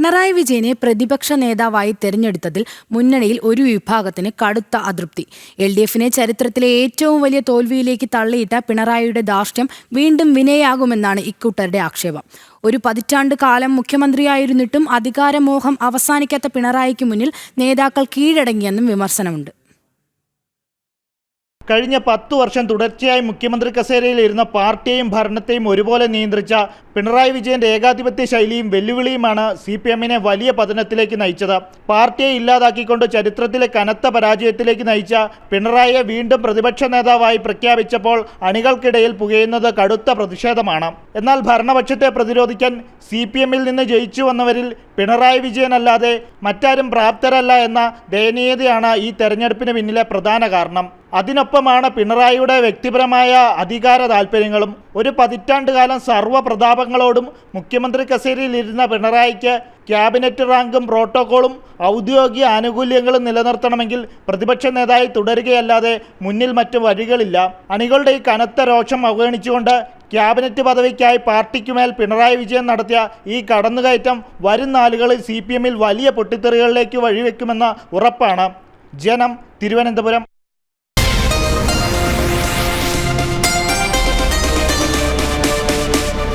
പിണറായി വിജയനെ പ്രതിപക്ഷ നേതാവായി തെരഞ്ഞെടുത്തതിൽ മുന്നണിയിൽ ഒരു വിഭാഗത്തിന് കടുത്ത അതൃപ്തി. LDFനെ ചരിത്രത്തിലെ ഏറ്റവും വലിയ തോൽവിയിലേക്ക് തള്ളിയിട്ട പിണറായിയുടെ ധാർഷ്ട്യം വീണ്ടും വിനയാകുമെന്നാണ് ഇക്കൂട്ടരുടെ ആക്ഷേപം. ഒരു പതിറ്റാണ്ട് കാലം മുഖ്യമന്ത്രിയായിരുന്നിട്ടും അധികാരമോഹം അവസാനിക്കാത്ത പിണറായിക്ക് മുന്നിൽ നേതാക്കൾ കീഴടങ്ങിയെന്നും വിമർശനമുണ്ട്. കഴിഞ്ഞ 10 വർഷം തുടർച്ചയായി മുഖ്യമന്ത്രി കസേരയിലിരുന്ന പാർട്ടിയെയും ഭരണത്തെയും ഒരുപോലെ നിയന്ത്രിച്ച പിണറായി വിജയന്റെ ഏകാധിപത്യ ശൈലിയും വെല്ലുവിളിയുമാണ് CPMനെ വലിയ പതനത്തിലേക്ക് നയിച്ചത്. പാർട്ടിയെ ഇല്ലാതാക്കിക്കൊണ്ട് ചരിത്രത്തിലെ കനത്ത പരാജയത്തിലേക്ക് നയിച്ച പിണറായിയെ വീണ്ടും പ്രതിപക്ഷ നേതാവായി പ്രഖ്യാപിച്ചപ്പോൾ അണികൾക്കിടയിൽ പുകയുന്നത് കടുത്ത പ്രതിഷേധമാണ്. എന്നാൽ ഭരണപക്ഷത്തെ പ്രതിരോധിക്കാൻ CPMൽ നിന്ന് ജയിച്ചു വന്നവരിൽ പിണറായി വിജയനല്ലാതെ മറ്റാരും പ്രാപ്തരല്ല എന്ന ദയനീയതയാണ് ഈ തെരഞ്ഞെടുപ്പിന് പിന്നിലെ പ്രധാന കാരണം. അതിനൊപ്പമാണ് പിണറായിയുടെ വ്യക്തിപരമായ അധികാര താൽപ്പര്യങ്ങളും. ഒരു പതിറ്റാണ്ട് കാലം സർവ്വപ്രതാപങ്ങളോടും മുഖ്യമന്ത്രി കസേരയിൽ ഇരുന്ന പിണറായിക്ക് ക്യാബിനറ്റ് റാങ്കും പ്രോട്ടോക്കോളും ഔദ്യോഗിക ആനുകൂല്യങ്ങളും നിലനിർത്തണമെങ്കിൽ പ്രതിപക്ഷ നേതായി തുടരുകയല്ലാതെ മുന്നിൽ മറ്റു വഴികളില്ല. അണികളുടെ ഈ കനത്ത രോഷം അവഗണിച്ചുകൊണ്ട് ക്യാബിനറ്റ് പദവിക്കായി പാർട്ടിക്കുമേൽ പിണറായി വിജയൻ നടത്തിയ ഈ കടന്നുകയറ്റം വരും നാളുകളിൽ CPMൽ വലിയ പൊട്ടിത്തെറികളിലേക്ക് വഴിവെക്കുമെന്ന ഉറപ്പാണ്. ജനം, തിരുവനന്തപുരം.